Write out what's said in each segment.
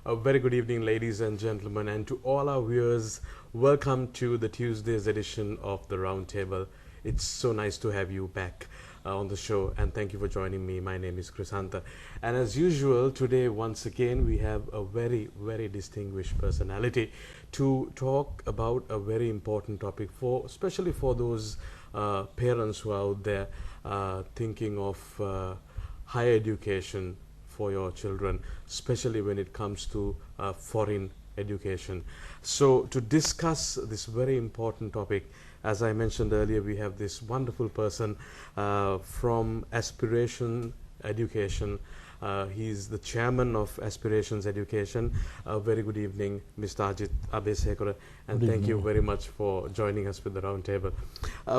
A very good evening, ladies and gentlemen, and to all our viewers, welcome to the Tuesday's edition of the Roundtable. It's so nice to have you back on the show, and thank you for joining me. My name is Krisanta, and as usual, today once again we have a very, very distinguished personality to talk about a very important topic, especially for those parents who are out there thinking of higher education for your children, especially when it comes to foreign education. So to discuss this very important topic, as I mentioned earlier, we have this wonderful person from Aspirations Education. He's the chairman of Aspirations Education. Very good evening, Mr. Ajith Abeysekera, and thank you very much for joining us with the roundtable.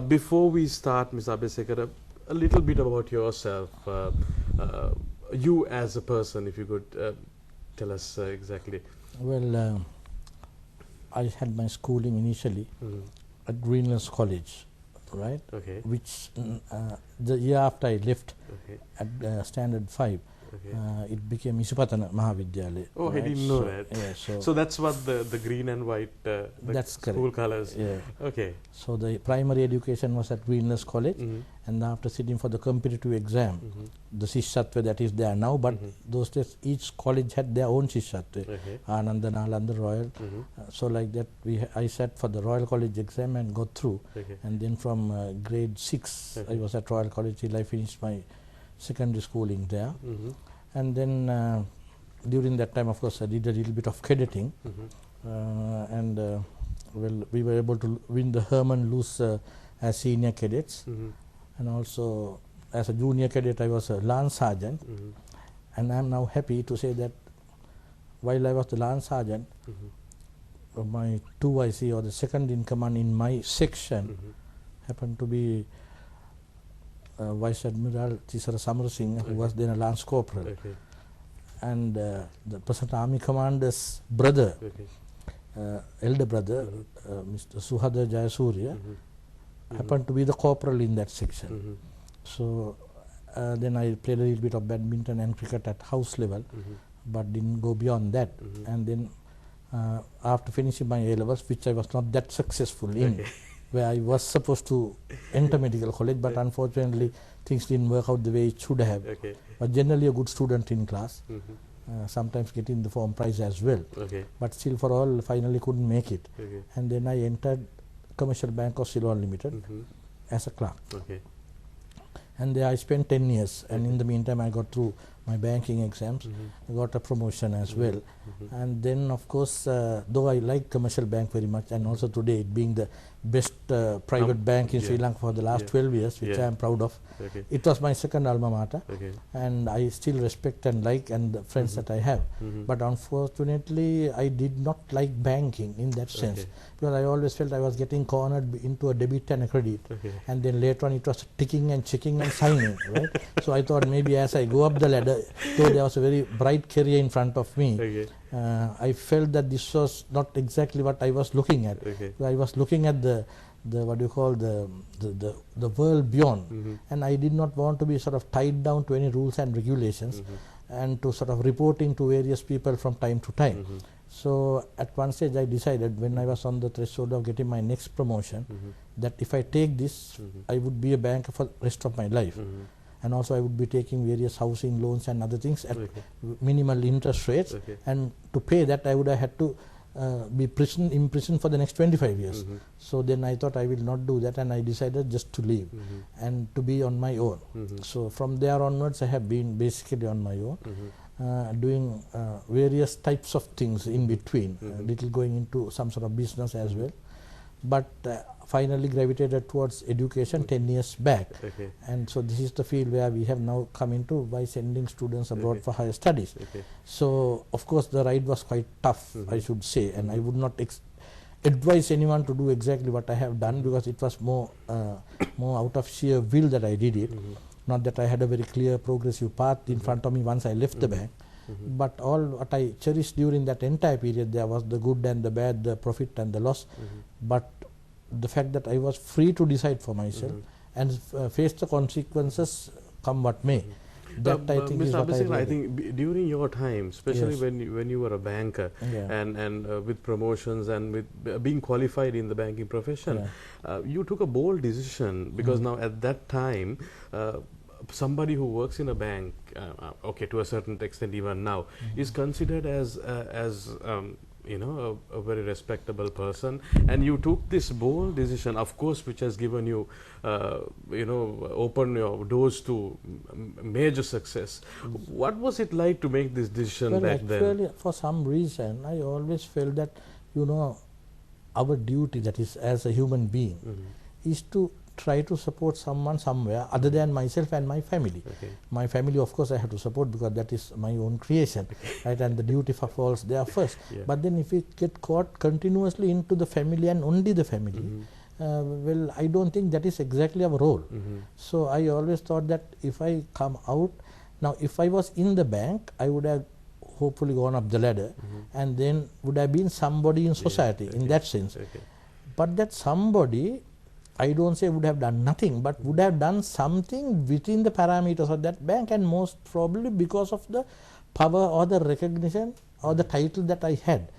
Before we start, Mr. Abeysekera, a little bit about yourself. You as a person, if you could tell us exactly. Well, I had my schooling initially at Greenlands College, right? Okay. Which the year after I left at Standard 5, it became Isupatana Mahavidyalaya. Oh, right? I didn't know that. Yeah, so that's what the green and white that's school correct. colors. Yeah. Okay. So the primary education was at Greenlands College, and after sitting for the competitive exam, the Shishatva that is there now, but those days each college had their own Shishatva. Ananda, Nalanda, Royal. So like that, I sat for the Royal College exam and got through. And then from grade 6, I was at Royal College till I finished my secondary schooling there. And then during that time, of course, I did a little bit of cadetting. And well, we were able to win the Herman Luce as senior cadets. And also as a junior cadet, I was a lance sergeant. And I am now happy to say that while I was the lance sergeant, my 2IC, or the second in command in my section, happened to be Vice Admiral Tisara Samarasinghe, who was then a lance corporal. And the present army commander's brother, elder brother, Mr. Suhada Jayasurya, happened to be the corporal in that section. So then I played a little bit of badminton and cricket at house level, but didn't go beyond that. And then after finishing my A-levels, which I was not that successful in, where I was supposed to enter medical college, but unfortunately things didn't work out the way it should have. But generally a good student in class, sometimes getting the form prize as well. But still for all, finally couldn't make it. And then I entered Commercial Bank of Ceylon Limited as a clerk. And there I spent 10 years, and in the meantime I got through my banking exams, I got a promotion as well. And then of course, though I like Commercial Bank very much, and also today it being the best private bank in Sri Lanka for the last 12 years, which I am proud of. It was my second alma mater, and I still respect and like and the friends that I have. But unfortunately, I did not like banking in that sense, because I always felt I was getting cornered into a debit and a credit, and then later on it was ticking and checking and signing, right? So I thought maybe as I go up the ladder, though there was a very bright career in front of me, I felt that this was not exactly what I was looking at. I was looking at the what do you call the world beyond, and I did not want to be sort of tied down to any rules and regulations, and to sort of reporting to various people from time to time. So at one stage I decided, when I was on the threshold of getting my next promotion, that if I take this, I would be a banker for the rest of my life. And also I would be taking various housing loans and other things at minimal interest rates, and to pay that I would have had to be imprisoned for the next 25 years. So then I thought I will not do that, and I decided just to leave and to be on my own. So from there onwards I have been basically on my own, doing various types of things in between, little going into some sort of business as well, but finally gravitated towards education 10 years back. And so this is the field where we have now come into by sending students abroad for higher studies. So of course the ride was quite tough, I should say, and I would not advise anyone to do exactly what I have done, because it was more out of sheer will that I did it. Not that I had a very clear progressive path in front of me once I left the bank, but all what I cherished during that entire period, there was the good and the bad, the profit and the loss, but the fact that I was free to decide for myself and face the consequences come what may. That I think is Mr. what I Abeysekera, I really. think during your time, especially Yes. when you were a banker, Yeah. and with promotions and with being qualified in the banking profession, Yeah. you took a bold decision, because now at that time, somebody who works in a bank, okay, to a certain extent even now, is considered as you know, a very respectable person, and you took this bold decision, of course, which has given you, you know, open your doors to major success. What was it like to make this decision Well, back then? actually, for some reason, I always felt that, you know, our duty, that is, as a human being, is to try to support someone somewhere other than myself and my family. Okay. My family, of course, I have to support because that is my own creation, right? And the duty falls there first. Yeah. But then if we get caught continuously into the family and only the family, well, I don't think that is exactly our role. So I always thought that if I come out, now if I was in the bank, I would have hopefully gone up the ladder and then would have been somebody in society in that sense. Okay. But that somebody, I don't say would have done nothing, but would have done something within the parameters of that bank, and most probably because of the power or the recognition or the title that I had.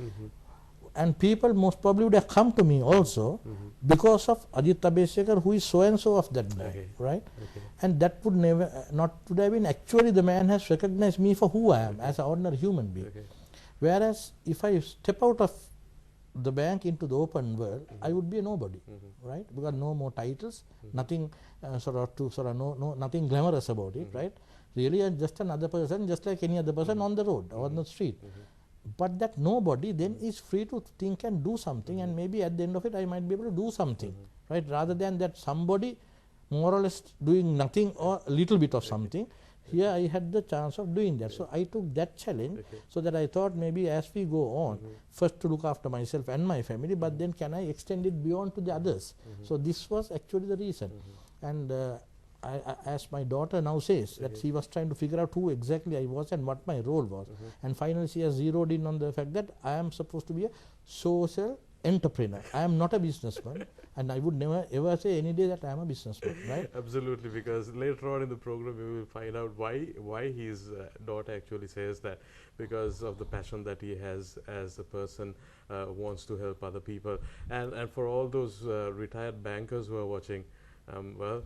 And people most probably would have come to me also because of Ajith Abeysekera, who is so and so of that bank, Okay. right? Okay. And that would never not would have been actually the man has recognized me for who I am as an ordinary human being. Okay. Whereas if I step out of the bank into the open world, I would be a nobody, right? Because no more titles, nothing nothing glamorous about it, right? Really, I'm just another person, just like any other person on the road or on the street. But that nobody then is free to think and do something, and maybe at the end of it, I might be able to do something, right? Rather than that somebody more or less doing nothing or a little bit of something. Here I had the chance of doing that. So I took that challenge, so that I thought maybe as we go on, first to look after myself and my family, but then can I extend it beyond to the others? So this was actually the reason. And as my daughter now says, that she was trying to figure out who exactly I was and what my role was. And finally she has zeroed in on the fact that I am supposed to be a social entrepreneur. I am not a businessman, and I would never ever say any day that I am a businessman, right? Absolutely, because later on in the program we will find out why his daughter actually says that, because of the passion that he has as a person, wants to help other people. And for all those retired bankers who are watching, well,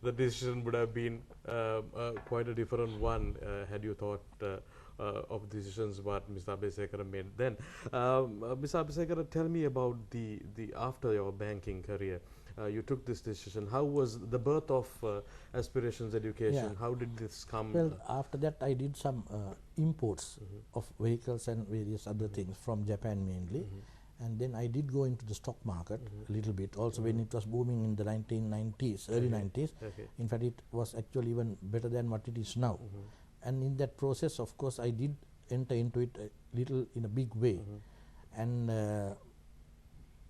the decision would have been quite a different one had you thought of decisions what Mr. Abeysekera made then. Mr. Abeysekera, tell me about the after your banking career. You took this decision. How was the birth of Aspirations Education? Yeah. How did this come? Well, after that I did some imports of vehicles and various other things from Japan mainly. And then I did go into the stock market a little bit also when it was booming in the 1990s, early 90s. Okay. In fact, it was actually even better than what it is now. And in that process, of course, I did enter into it a little in a big way. And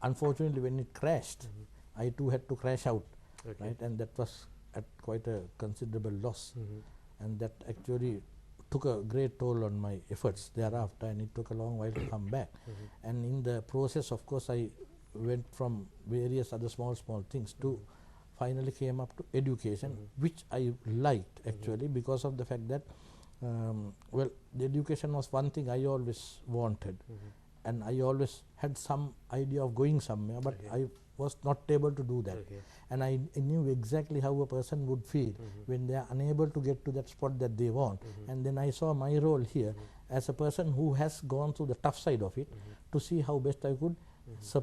unfortunately, when it crashed, I too had to crash out, right? And that was at quite a considerable loss. And that actually took a great toll on my efforts thereafter, and it took a long while to come back. And in the process, of course, I went from various other small things to finally came up to education, which I liked actually because of the fact that well, the education was one thing I always wanted, and I always had some idea of going somewhere, but I was not able to do that. And I knew exactly how a person would feel when they are unable to get to that spot that they want. And then I saw my role here as a person who has gone through the tough side of it, to see how best I could support